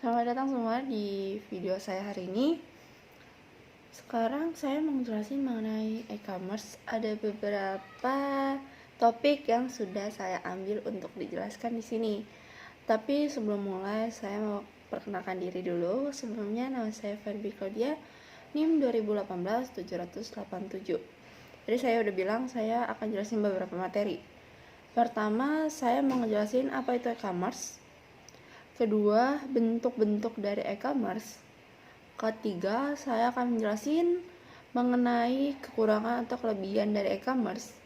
Selamat datang semua di video saya hari ini. Sekarang saya mau jelasin mengenai e-commerce. Ada beberapa topik yang sudah saya ambil untuk dijelaskan di sini. Tapi sebelum mulai, saya mau perkenalkan diri dulu. Sebelumnya nama saya Ferby Claudia, NIM 2018-787. Jadi saya udah bilang saya akan jelasin beberapa materi. Pertama, saya mau ngejelasin apa itu e-commerce. Kedua, bentuk-bentuk dari e-commerce. Ketiga, saya akan menjelaskan mengenai kekurangan atau kelebihan dari e-commerce.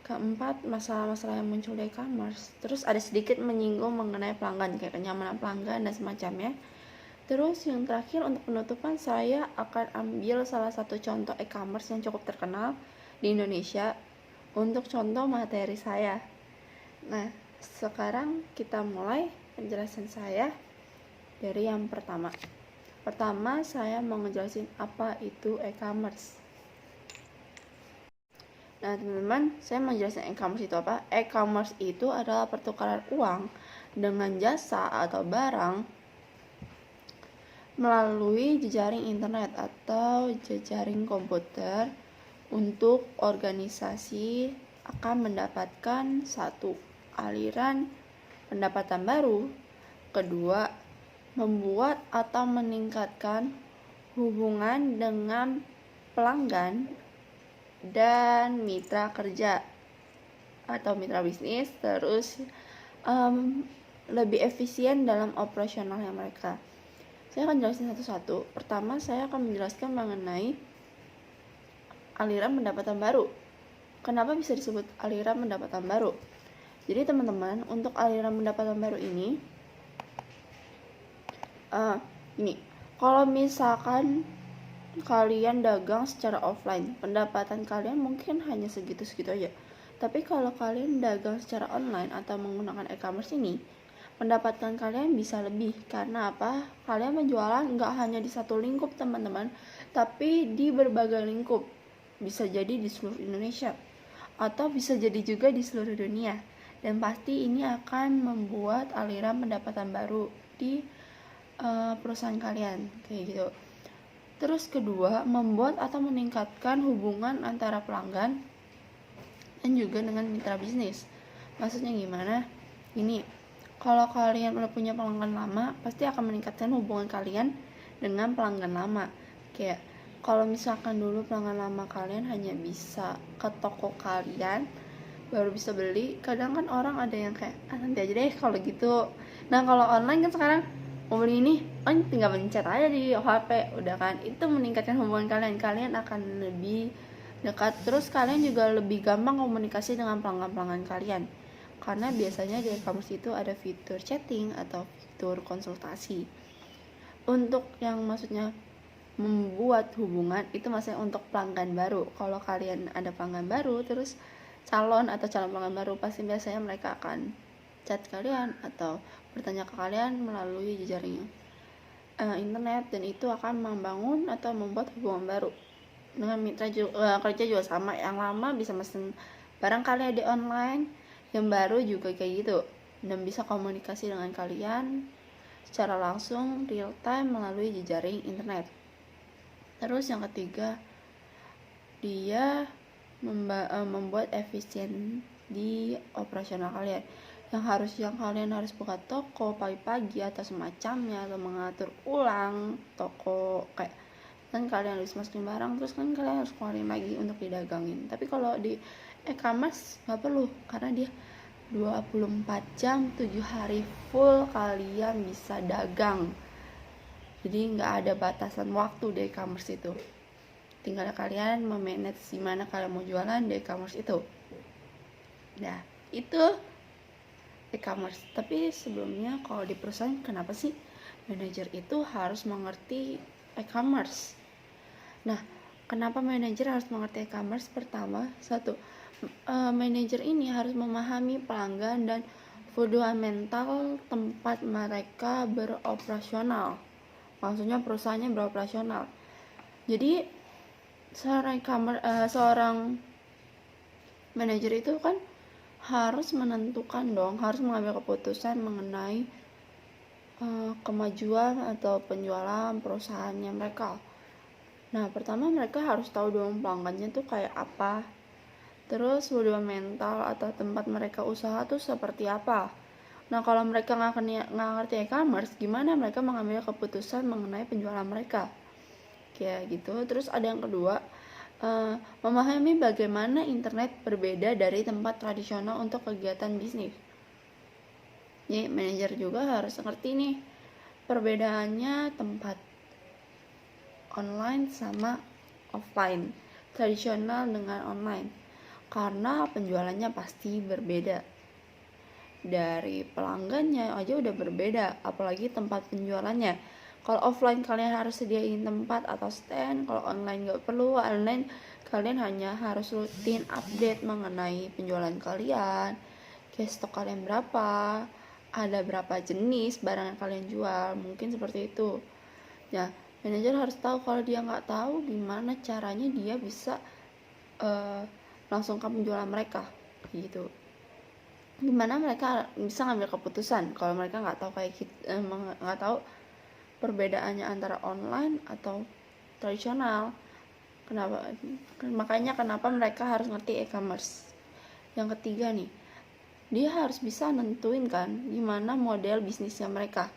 Keempat, masalah-masalah yang muncul di e-commerce. Terus ada sedikit menyinggung mengenai pelanggan, kayak kenyamanan pelanggan dan semacamnya. Terus yang terakhir untuk penutupan, saya akan ambil salah satu contoh e-commerce yang cukup terkenal di Indonesia untuk contoh materi saya. Nah, sekarang kita mulai penjelasan saya dari yang pertama. Pertama, saya mau ngejelasin apa itu e-commerce. Nah, teman-teman, saya mau jelasin e-commerce itu apa? E-commerce itu adalah pertukaran uang dengan jasa atau barang melalui jejaring internet atau jejaring komputer. Untuk organisasi akan mendapatkan satu, aliran pendapatan baru. Kedua, membuat atau meningkatkan hubungan dengan pelanggan dan mitra kerja atau mitra bisnis. Terus lebih efisien dalam operasionalnya mereka. Saya akan jelasin satu-satu. Pertama, saya akan menjelaskan mengenai aliran pendapatan baru. Kenapa bisa disebut aliran pendapatan baru? Jadi teman-teman, untuk aliran pendapatan baru ini kalau misalkan kalian dagang secara offline, pendapatan kalian mungkin hanya segitu-segitu aja. Tapi kalau kalian dagang secara online atau menggunakan e-commerce ini, pendapatan kalian bisa lebih. Karena apa? Kalian menjualan nggak hanya di satu lingkup teman-teman, tapi di berbagai lingkup. Bisa jadi di seluruh Indonesia, atau bisa jadi juga di seluruh dunia. Dan pasti ini akan membuat aliran pendapatan baru di perusahaan kalian, kayak gitu. Terus kedua, membuat atau meningkatkan hubungan antara pelanggan dan juga dengan mitra bisnis. Maksudnya gimana? Ini, kalau kalian udah punya pelanggan lama, pasti akan meningkatkan hubungan kalian dengan pelanggan lama. Kayak kalau misalkan dulu pelanggan lama kalian hanya bisa ke toko kalian baru bisa beli, kadang kan orang ada yang kayak nanti aja deh kalau gitu. Nah, kalau online kan sekarang mau beli ini, tinggal pencet aja di HP, udah kan. Itu meningkatkan hubungan kalian akan lebih dekat. Terus kalian juga lebih gampang komunikasi dengan pelanggan-pelanggan kalian, karena biasanya di e-commerce itu ada fitur chatting atau fitur konsultasi. Untuk yang maksudnya membuat hubungan, itu maksudnya untuk pelanggan baru. Kalau kalian ada pelanggan baru, terus calon pelanggan baru, pasti biasanya mereka akan chat kalian atau bertanya ke kalian melalui jejaring internet, dan itu akan membangun atau membuat hubungan baru. Dengan mitra kerja juga sama, yang lama bisa mesen barang kalian di online, yang baru juga kayak gitu, dan bisa komunikasi dengan kalian secara langsung real time melalui jejaring internet. Terus yang ketiga, dia membuat efisien di operasional kalian. Yang kalian harus buka toko pagi-pagi atau semacamnya, atau mengatur ulang toko, kayak kan kalian harus masukin barang, terus kan kalian harus keluarin lagi untuk didagangin. Tapi kalau di e-commerce nggak perlu, karena dia 24 jam 7 hari full kalian bisa dagang. Jadi nggak ada batasan waktu di e-commerce itu. Tinggal kalian memanage di mana kalian mau jualan di e-commerce itu. Nah, itu e-commerce. Tapi sebelumnya, kalau di perusahaan, kenapa sih manajer itu harus mengerti e-commerce? Nah, kenapa manajer harus mengerti e-commerce? Pertama, manajer ini harus memahami pelanggan dan fundamental tempat mereka beroperasional. Maksudnya perusahaannya beroperasional. Jadi seorang manajer itu kan harus menentukan dong, harus mengambil keputusan mengenai kemajuan atau penjualan perusahaannya mereka. Nah, pertama mereka harus tahu dong pelanggannya tuh kayak apa. Terus fundamental atau tempat mereka usaha tuh seperti apa. Nah, kalau mereka nggak ngerti e-commerce, gimana mereka mengambil keputusan mengenai penjualan mereka? Kayak gitu. Terus ada yang kedua, memahami bagaimana internet berbeda dari tempat tradisional untuk kegiatan bisnis. Jadi manajer juga harus ngerti nih perbedaannya tempat online sama offline, tradisional dengan online, karena penjualannya pasti berbeda. Dari pelanggannya aja udah berbeda, apalagi tempat penjualannya. Kalau offline kalian harus sediain tempat atau stand, kalau online nggak perlu. Online kalian hanya harus rutin update mengenai penjualan kalian, kayak stok kalian berapa, ada berapa jenis barang yang kalian jual, mungkin seperti itu. Ya, manajer harus tahu. Kalau dia nggak tahu, gimana caranya dia bisa langsungkan penjualan mereka gitu. Gimana mereka bisa ngambil keputusan kalau mereka nggak tahu nggak tahu perbedaannya antara online atau tradisional. Makanya kenapa mereka harus ngerti e-commerce. Yang ketiga nih, dia harus bisa nentuin kan gimana model bisnisnya mereka.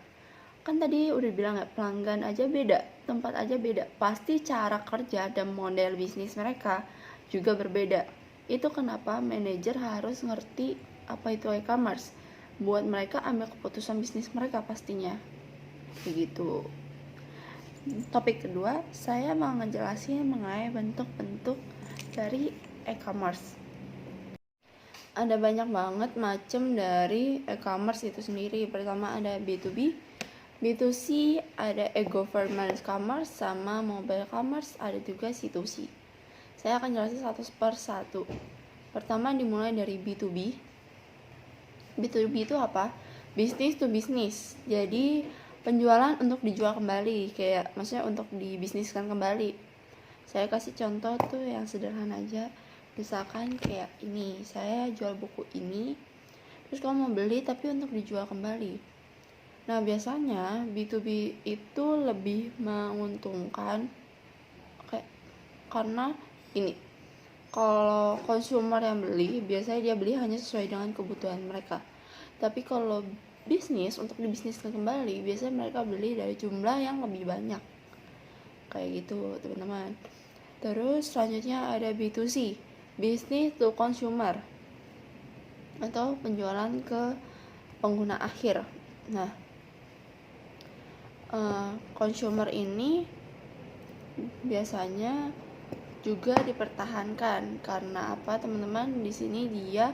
Kan tadi udah bilang ya, pelanggan aja beda, tempat aja beda, pasti cara kerja dan model bisnis mereka juga berbeda. Itu kenapa manajer harus ngerti apa itu e-commerce buat mereka ambil keputusan bisnis mereka pastinya. Begitu. Topik kedua, saya mau ngejelasin mengenai bentuk-bentuk dari e-commerce. Ada banyak banget macam dari e-commerce itu sendiri. Pertama ada B2B, B2C, ada e-government commerce, sama mobile commerce, ada juga C2C. Saya akan jelasin satu per satu. Pertama dimulai dari B2B. B2B itu apa? Business to business. Jadi penjualan untuk dijual kembali, kayak maksudnya untuk dibisniskan kembali. Saya kasih contoh tuh yang sederhana aja. Misalkan kayak ini, saya jual buku ini, terus kamu mau beli tapi untuk dijual kembali. Nah, biasanya B2B itu lebih menguntungkan karena ini, kalau konsumer yang beli, biasanya dia beli hanya sesuai dengan kebutuhan mereka. Tapi kalau bisnis, untuk dibisniskan kembali, biasanya mereka beli dari jumlah yang lebih banyak. Kayak gitu, teman-teman. Terus selanjutnya ada B2C, business to consumer, atau penjualan ke pengguna akhir. Nah, consumer ini biasanya juga dipertahankan karena apa, teman-teman? Di sini dia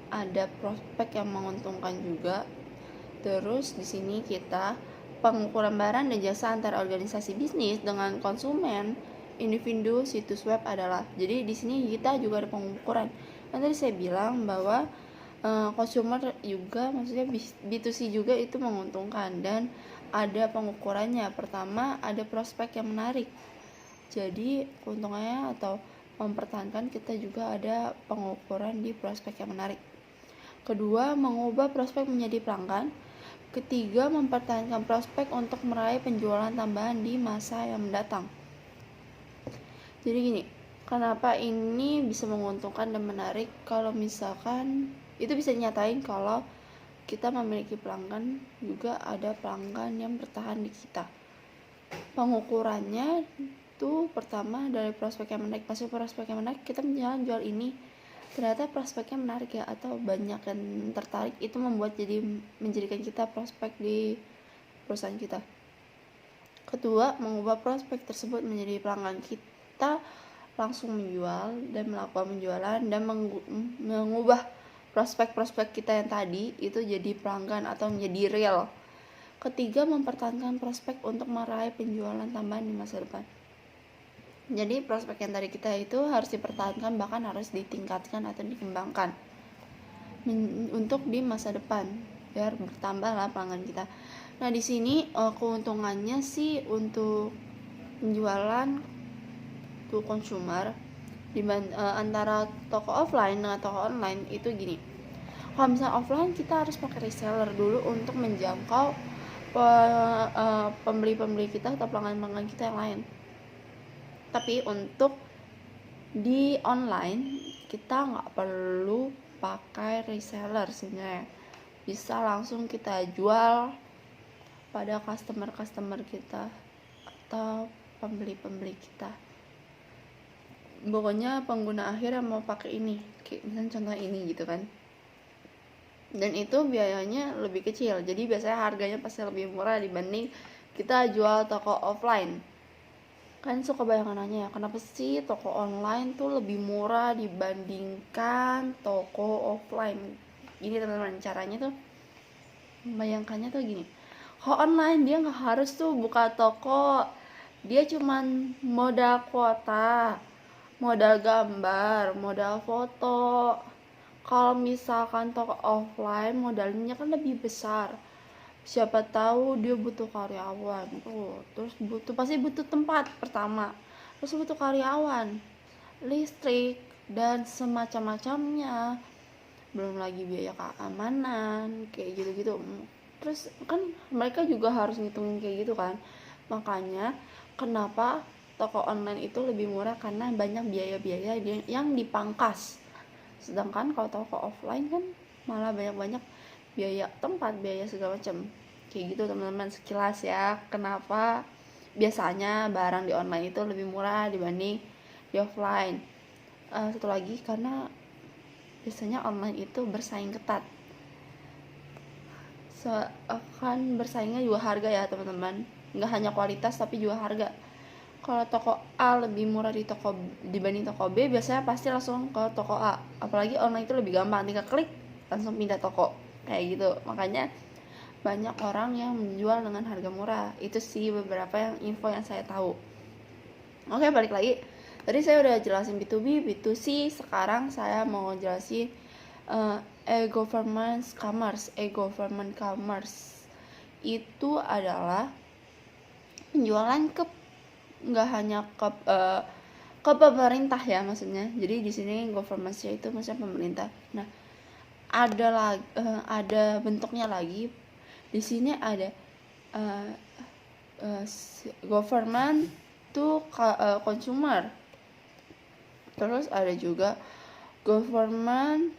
ada prospek yang menguntungkan juga. Terus di sini kita pengukuran barang dan jasa antar organisasi bisnis dengan konsumen, individu, situs web adalah. Jadi di sini kita juga ada pengukuran. Tadi saya bilang bahwa consumer juga, maksudnya B2C juga itu menguntungkan dan ada pengukurannya. Pertama, ada prospek yang menarik. Jadi keuntungannya atau mempertahankan, kita juga ada pengukuran di prospek yang menarik. Kedua, mengubah prospek menjadi pelanggan. Ketiga, mempertahankan prospek untuk meraih penjualan tambahan di masa yang mendatang. Jadi gini, kenapa ini bisa menguntungkan dan menarik? Kalau misalkan itu bisa nyatain kalau kita memiliki pelanggan, juga ada pelanggan yang bertahan di kita. Pengukurannya itu pertama dari prospek yang menarik. Pas prospek yang menarik, kita menjalan jual ini, ternyata prospeknya menarik ya, atau banyak yang tertarik, itu menjadikan kita prospek di perusahaan kita. Kedua, mengubah prospek tersebut menjadi pelanggan. Kita langsung menjual dan melakukan penjualan dan mengubah prospek-prospek kita yang tadi itu jadi pelanggan atau menjadi real. Ketiga, mempertahankan prospek untuk meraih penjualan tambahan di masa depan. Jadi prospek yang tadi kita itu harus dipertahankan, bahkan harus ditingkatkan atau dikembangkan untuk di masa depan biar bertambah lah pelanggan kita. Nah, di sini keuntungannya sih untuk penjualan to consumer antara toko offline dengan toko online itu gini. Kalau misalnya offline, kita harus pakai reseller dulu untuk menjangkau pembeli-pembeli kita atau pelanggan-pelanggan kita yang lain. Tapi untuk di online kita nggak perlu pakai reseller sebenarnya, bisa langsung kita jual pada customer kita atau pembeli-pembeli kita. Pokoknya pengguna akhir yang mau pakai ini, kayak misalnya contoh ini gitu kan, dan itu biayanya lebih kecil, jadi biasanya harganya pasti lebih murah dibanding kita jual toko offline. Kan suka bayangan nanya, kenapa sih toko online tuh lebih murah dibandingkan toko offline? Gini teman-teman, caranya tuh bayangkannya tuh gini, kalau online dia nggak harus tuh buka toko, dia cuman modal kuota, modal gambar, modal foto. Kalau misalkan toko offline modalnya kan lebih besar, siapa tahu dia butuh karyawan tuh, terus pasti butuh tempat pertama, terus butuh karyawan, listrik, dan semacam-macamnya, belum lagi biaya keamanan kayak gitu-gitu. Terus kan mereka juga harus ngitungin kayak gitu kan, makanya kenapa toko online itu lebih murah, karena banyak biaya-biaya yang dipangkas. Sedangkan kalau toko offline kan malah banyak-banyak biaya tempat, biaya segala macam kayak gitu teman-teman, sekilas ya kenapa biasanya barang di online itu lebih murah dibanding di offline. Satu lagi, karena biasanya online itu bersaing ketat, akan bersaingnya juga harga ya teman-teman, nggak hanya kualitas tapi juga harga. Kalau toko A lebih murah dibanding toko B, biasanya pasti langsung ke toko A. Apalagi online itu lebih gampang, tinggal klik langsung pindah toko kayak gitu. Makanya banyak orang yang menjual dengan harga murah. Itu sih beberapa info yang saya tahu. Oke, balik lagi. Tadi saya udah jelasin B2B, B2C. Sekarang saya mau jelasin e-government commerce. E-government commerce itu adalah penjualan nggak hanya ke pemerintah ya maksudnya. Jadi di sini government-nya itu maksudnya pemerintah. Nah, ada bentuknya lagi. Di sini ada government to consumer. Terus ada juga government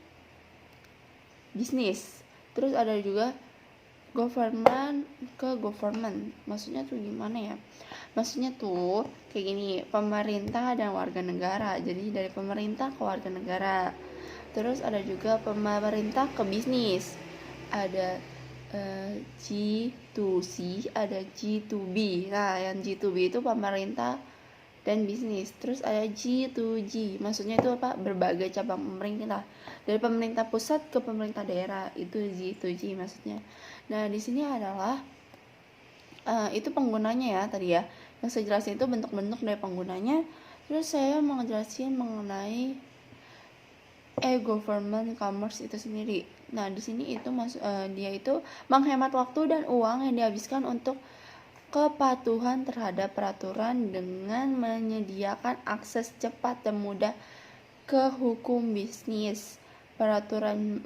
business. Terus ada juga government ke government. Maksudnya tuh gimana ya? Maksudnya tuh kayak gini, pemerintah dan warga negara. Jadi dari pemerintah ke warga negara. Terus ada juga pemerintah ke bisnis. Ada G2C, ada G2B. Nah, yang G2B itu pemerintah dan bisnis. Terus ada G2G. Maksudnya itu apa? Berbagai cabang pemerintah. Dari pemerintah pusat ke pemerintah daerah. Itu G2G maksudnya. Nah, di sini adalah itu penggunanya ya tadi ya. Yang saya jelasin itu bentuk-bentuk dari penggunanya. Terus saya mau ngejelasin mengenai e-government commerce itu sendiri. Nah, di sini itu dia itu menghemat waktu dan uang yang dihabiskan untuk kepatuhan terhadap peraturan dengan menyediakan akses cepat dan mudah ke hukum bisnis, peraturan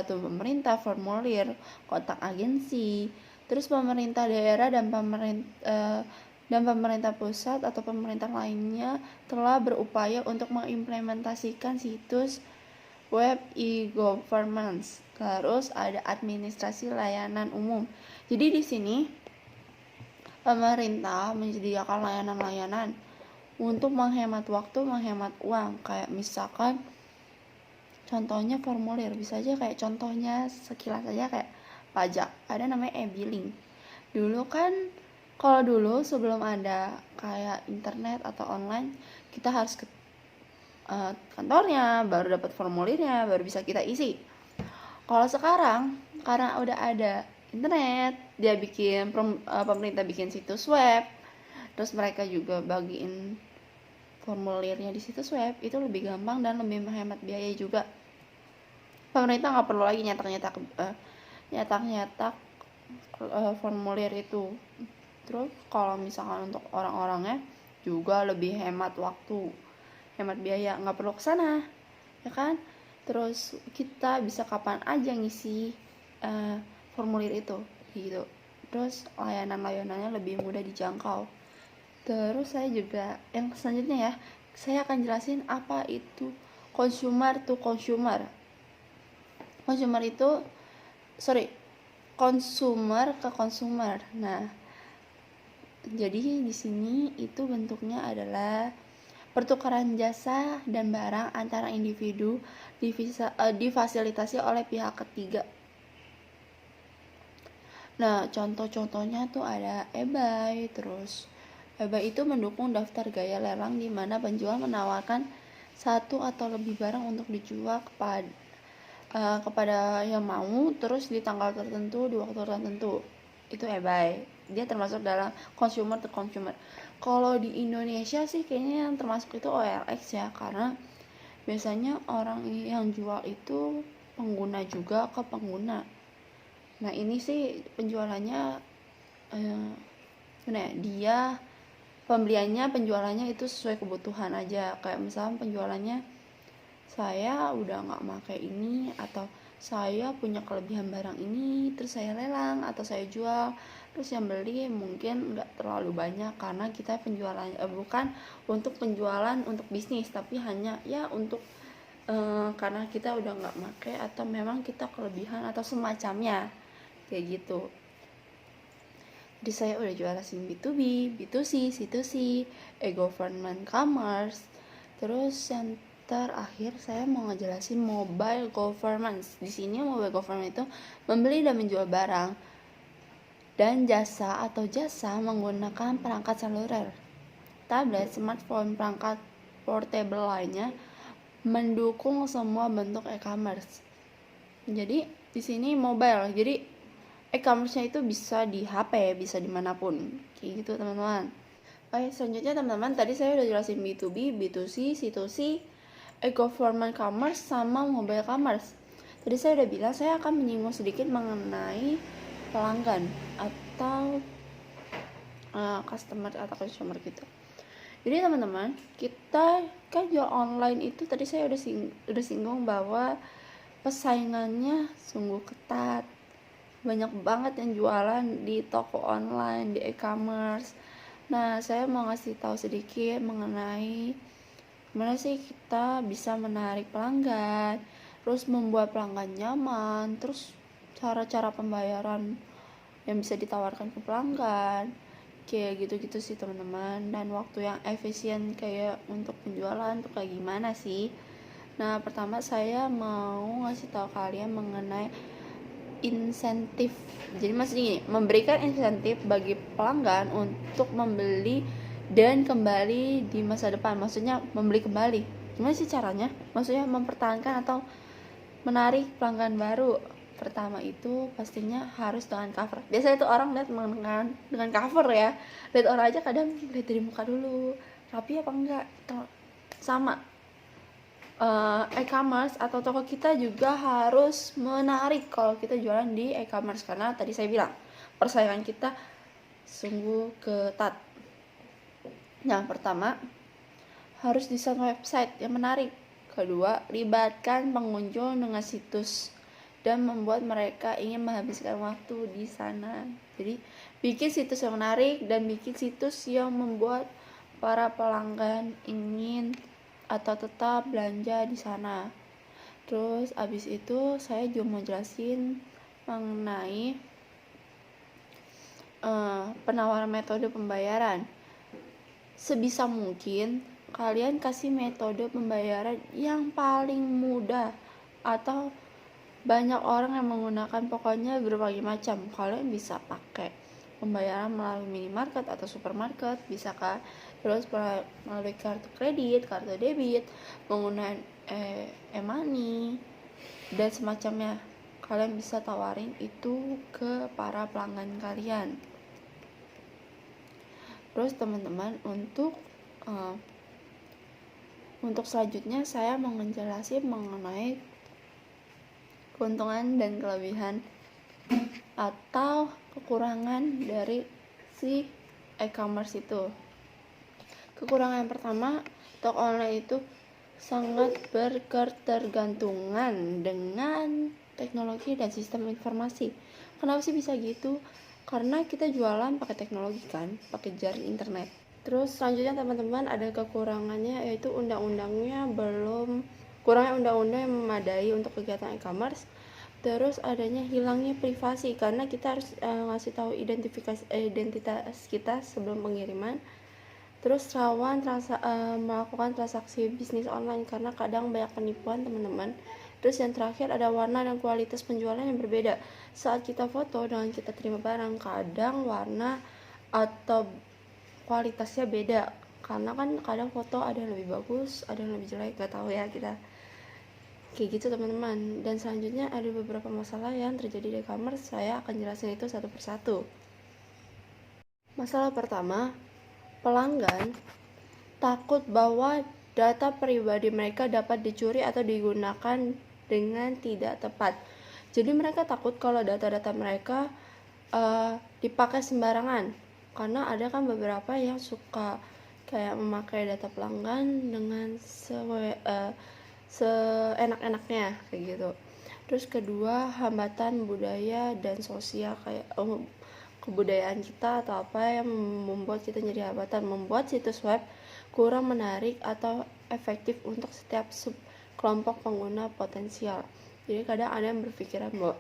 pemerintah, formulir, kontak agensi. Terus pemerintah daerah dan pemerintah pusat atau pemerintah lainnya telah berupaya untuk mengimplementasikan situs web e-governance. Terus ada administrasi layanan umum. Jadi di sini pemerintah menyediakan layanan-layanan untuk menghemat waktu, menghemat uang. Kayak misalkan contohnya formulir, bisa aja kayak contohnya sekilas aja kayak pajak, ada namanya e-billing. Dulu kan, kalau dulu sebelum ada kayak internet atau online, kita harus ke kantornya, baru dapat formulirnya, baru bisa kita isi. Kalau sekarang, karena udah ada internet, dia pemerintah bikin situs web, terus mereka juga bagiin formulirnya di situs web, itu lebih gampang dan lebih menghemat biaya juga. Pemerintah nggak perlu lagi nyetak formulir itu. Terus kalau misalkan untuk orang-orangnya juga lebih hemat waktu, hemat biaya, nggak perlu kesana, ya kan? Terus kita bisa kapan aja ngisi formulir itu, gitu. terus layanan-layanannya lebih mudah dijangkau. Terus saya juga yang selanjutnya ya, saya akan jelasin apa itu consumer to consumer. Consumer consumer ke consumer. Nah, jadi di sini itu bentuknya adalah pertukaran jasa dan barang antara individu difasilitasi oleh pihak ketiga. Nah, contoh-contohnya tuh ada eBay. Terus eBay itu mendukung daftar gaya lelang di mana penjual menawarkan satu atau lebih barang untuk dijual kepada yang mau, terus di tanggal tertentu, di waktu tertentu. Itu eBay. Dia termasuk dalam consumer to consumer. Kalau di Indonesia sih kayaknya yang termasuk itu OLX ya, karena biasanya orang yang jual itu pengguna juga ke pengguna. Nah, ini sih penjualannya dia penjualannya itu sesuai kebutuhan aja. Kayak misalnya penjualannya, saya udah nggak pakai ini, atau saya punya kelebihan barang ini, terus saya lelang atau saya jual, terus yang beli mungkin nggak terlalu banyak karena kita penjualan bukan untuk penjualan untuk bisnis, tapi hanya ya untuk karena kita udah nggak pakai atau memang kita kelebihan atau semacamnya kayak gitu. Jadi saya udah jelasin B2B, B2C, C2C, e-government, commerce. Terus yang terakhir saya mau ngejelasin mobile government. Di sini mobile government itu membeli dan menjual barang dan jasa atau jasa menggunakan perangkat seluler, tablet, smartphone, perangkat portable lainnya, mendukung semua bentuk e-commerce. Jadi di sini mobile. Jadi e-commerce-nya itu bisa di HP, bisa dimanapun, kayak gitu teman-teman. Oke, selanjutnya teman-teman, tadi saya udah jelasin B2B, B2C, C2C, e-government commerce, sama mobile commerce. Tadi saya udah bilang saya akan menyinggung sedikit mengenai pelanggan atau customer atau consumer gitu. Jadi teman-teman, kita kan jual online itu tadi saya udah singgung bahwa persaingannya sungguh ketat. Banyak banget yang jualan di toko online, di e-commerce. Nah, saya mau ngasih tahu sedikit mengenai gimana sih kita bisa menarik pelanggan, terus membuat pelanggan nyaman, terus cara-cara pembayaran yang bisa ditawarkan ke pelanggan, kayak gitu-gitu sih teman-teman. Dan waktu yang efisien kayak untuk penjualan tuh kayak gimana sih. Nah, pertama saya mau ngasih tahu kalian mengenai insentif. Jadi maksudnya gini, memberikan insentif bagi pelanggan untuk membeli dan kembali di masa depan. Maksudnya membeli kembali. Gimana sih caranya? Maksudnya mempertahankan atau menarik pelanggan baru. Pertama itu pastinya harus dengan cover. Biasanya itu orang lihat dengan cover ya. Lihat orang aja kadang lihat dari muka dulu, rapi apa enggak. Sama e-commerce atau toko kita juga harus menarik kalau kita jualan di e-commerce, karena tadi saya bilang persaingan kita sungguh ketat. Yang pertama, harus desain website yang menarik. Kedua, libatkan pengunjung dengan situs dan membuat mereka ingin menghabiskan waktu di sana. Jadi bikin situs yang menarik dan bikin situs yang membuat para pelanggan ingin atau tetap belanja di sana. Terus abis itu saya juga mau jelasin mengenai penawaran metode pembayaran. Sebisa mungkin kalian kasih metode pembayaran yang paling mudah, atau banyak orang yang menggunakan pokoknya berbagai macam. Kalian bisa pakai pembayaran melalui minimarket atau supermarket, bisa kan? Terus melalui kartu kredit, kartu debit, menggunakan e-money dan semacamnya. Kalian bisa tawarin itu ke para pelanggan kalian. Terus teman-teman, untuk selanjutnya saya mau ngejelasin mengenai keuntungan dan kelebihan atau kekurangan dari si e-commerce itu. Kekurangan yang pertama, toko online itu sangat berketergantungan dengan teknologi dan sistem informasi. Kenapa sih bisa gitu? karena kita jualan pakai teknologi kan, pakai jaring internet. Terus selanjutnya teman-teman ada kekurangannya, yaitu undang-undangnya kurangnya undang-undang yang memadai untuk kegiatan e-commerce. Terus adanya hilangnya privasi karena kita harus ngasih tahu identitas kita sebelum pengiriman. Terus rawan melakukan transaksi bisnis online karena kadang banyak penipuan teman-teman. Terus yang terakhir ada warna dan kualitas penjualan yang berbeda. Saat kita foto dengan kita terima barang, kadang warna atau kualitasnya beda, karena kan kadang foto ada yang lebih bagus, ada yang lebih jelek, gak tahu ya kita. Kayak gitu teman-teman. Dan selanjutnya ada beberapa masalah yang terjadi di e-commerce, saya akan jelasin itu satu persatu. Masalah pertama, pelanggan takut bahwa data pribadi mereka dapat dicuri atau digunakan dengan tidak tepat. Jadi mereka takut kalau data-data mereka dipakai sembarangan, karena ada kan beberapa yang suka kayak memakai data pelanggan dengan seenak-enaknya kayak gitu. Terus kedua, hambatan budaya dan sosial kayak kebudayaan kita atau apa yang membuat kita jadi hambatan, membuat situs web kurang menarik atau efektif untuk setiap kelompok pengguna potensial. Jadi kadang ada yang berpikiran bahwa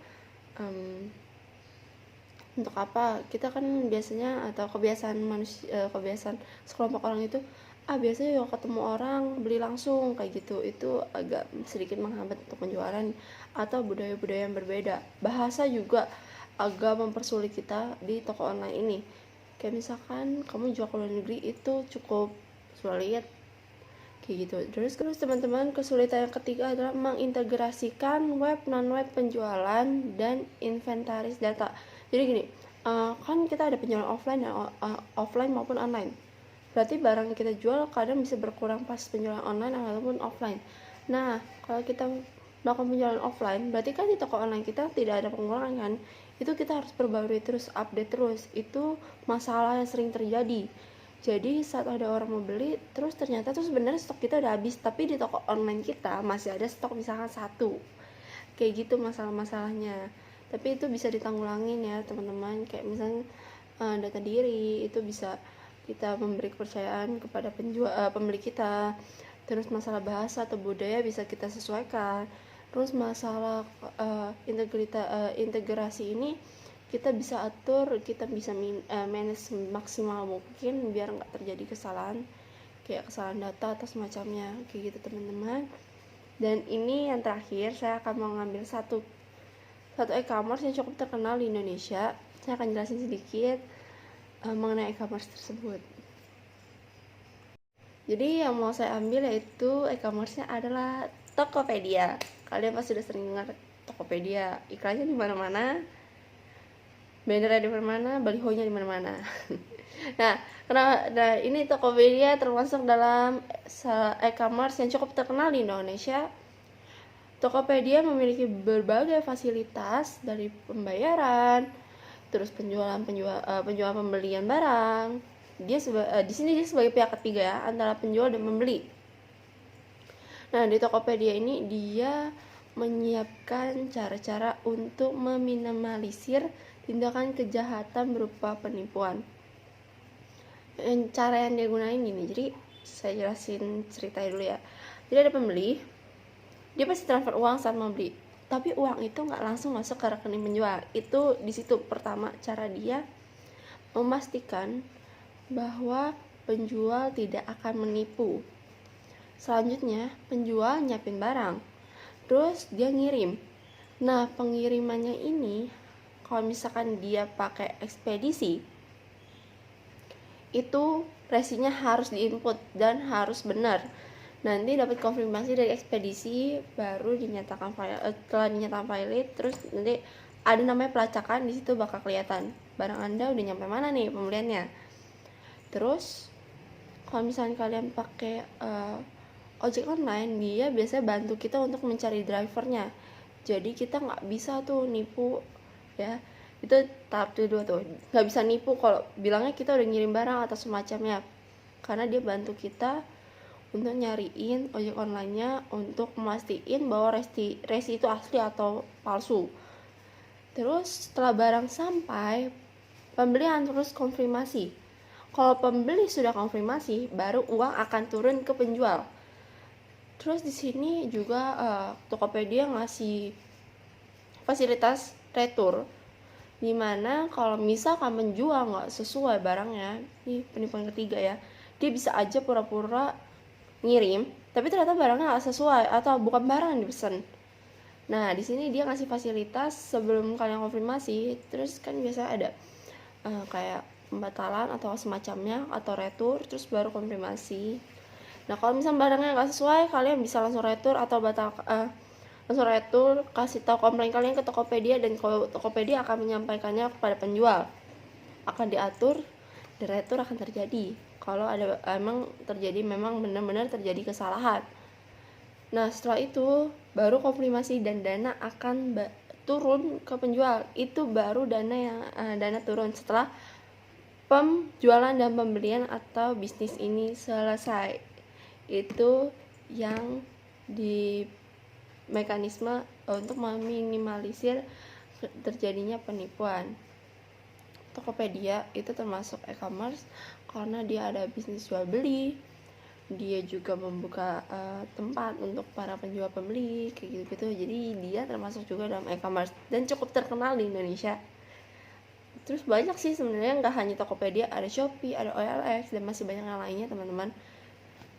untuk apa, kita kan biasanya atau kebiasaan sekelompok orang itu biasanya kalau ketemu orang beli langsung kayak gitu, itu agak sedikit menghambat untuk penjualan. Atau budaya-budaya yang berbeda, bahasa juga agak mempersulit kita di toko online ini. Kayak misalkan kamu jual ke luar negeri itu cukup sulit kayak gitu. Terus teman-teman, kesulitan yang ketiga adalah mengintegrasikan web non web penjualan dan inventaris data. Jadi gini, kan kita ada penjualan offline maupun online. Berarti barang yang kita jual kadang bisa berkurang pas penjualan online ataupun offline. Nah, kalau kita melakukan penjualan offline, berarti kan di toko online kita tidak ada pengurangan. Itu kita harus perbarui terus, update terus. Itu masalah yang sering terjadi. Jadi saat ada orang mau beli, terus ternyata tuh sebenarnya stok kita udah habis, tapi di toko online kita masih ada stok misalkan 1. Kayak gitu masalah-masalahnya. Tapi itu bisa ditanggulangin ya teman-teman. Kayak misalnya data diri itu bisa kita memberi kepercayaan kepada pembeli kita. Terus masalah bahasa atau budaya bisa kita sesuaikan. Terus masalah integrasi ini kita bisa atur, kita bisa manage maksimal mungkin biar nggak terjadi kesalahan kayak kesalahan data atau semacamnya kayak gitu teman-teman. Dan ini yang terakhir, saya akan mau ngambil satu e-commerce yang cukup terkenal di Indonesia. Saya akan jelasin sedikit mengenai e-commerce tersebut. Jadi yang mau saya ambil yaitu e-commerce-nya adalah Tokopedia. Kalian pasti sudah sering dengar Tokopedia, iklannya di mana-mana, bannernya di mana-mana, balihonya di mana-mana. Nah, ini Tokopedia termasuk dalam e-commerce yang cukup terkenal di Indonesia. Tokopedia memiliki berbagai fasilitas dari pembayaran, terus penjualan pembelian barang. Di sini dia sebagai pihak ketiga ya, antara penjual dan pembeli. Nah, di Tokopedia ini dia menyiapkan cara-cara untuk meminimalisir tindakan kejahatan berupa penipuan. Cara yang dia gunain gini, jadi saya jelasin ceritanya dulu ya. Jadi ada pembeli, dia pasti transfer uang saat mau beli, tapi uang itu nggak langsung masuk ke rekening penjual. Itu di situ pertama cara dia memastikan bahwa penjual tidak akan menipu. Selanjutnya penjual nyiapin barang, terus dia ngirim. Nah, pengirimannya ini kalau misalkan dia pakai ekspedisi, itu resinya harus diinput dan harus benar. Nanti dapat konfirmasi dari ekspedisi, baru setelah dinyatakan valid, terus nanti ada namanya pelacakan, di situ bakal kelihatan barang Anda udah nyampe mana nih pembeliannya. Terus kalau misalnya kalian pakai ojek online, dia biasanya bantu kita untuk mencari drivernya. Jadi kita nggak bisa tuh nipu ya. Itu tahap kedua tuh, nggak bisa nipu kalau bilangnya kita udah ngirim barang atau semacamnya, karena dia bantu kita untuk nyariin ojek online-nya untuk memastikan bahwa resi itu asli atau palsu. Terus setelah barang sampai, pembelian terus konfirmasi. Kalau pembeli sudah konfirmasi, baru uang akan turun ke penjual. Terus di sini juga Tokopedia ngasih fasilitas retur, dimana kalau misalkan menjual nggak sesuai barangnya, ini penipuan ketiga ya, dia bisa aja pura-pura ngirim, tapi ternyata barangnya nggak sesuai atau bukan barang yang dipesan. Nah di sini dia ngasih fasilitas sebelum kalian konfirmasi, terus kan biasa ada kayak pembatalan atau semacamnya atau retur, terus baru konfirmasi. Nah kalau misalnya barangnya nggak sesuai, kalian bisa langsung retur atau langsung retur, kasih tahu komplain kalian ke Tokopedia, dan Tokopedia akan menyampaikannya kepada penjual. Akan diatur dan retur akan terjadi kalau ada memang benar-benar terjadi kesalahan. Nah setelah itu baru konfirmasi dan dana akan turun ke penjual. Itu baru dana turun setelah penjualan dan pembelian atau bisnis ini selesai. Itu yang di mekanisme untuk meminimalisir terjadinya penipuan. Tokopedia itu termasuk e-commerce karena dia ada bisnis jual beli, dia juga membuka tempat untuk para penjual pembeli kayak gitu. Jadi dia termasuk juga dalam e-commerce dan cukup terkenal di Indonesia. Terus banyak sih sebenarnya, nggak hanya Tokopedia, ada Shopee, ada OLX, dan masih banyak yang lainnya teman-teman.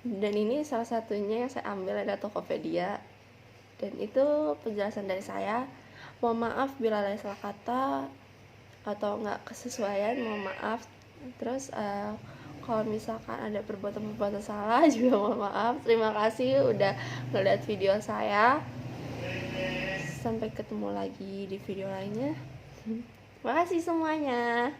Dan ini salah satunya yang saya ambil ada Tokopedia. Dan itu penjelasan dari saya. Mohon maaf bila ada salah kata atau nggak kesesuaian, mohon maaf. Terus kalau misalkan ada perbuatan salah juga mohon maaf. Terima kasih udah ngeliat video saya. Sampai ketemu lagi di video lainnya. Terima kasih semuanya.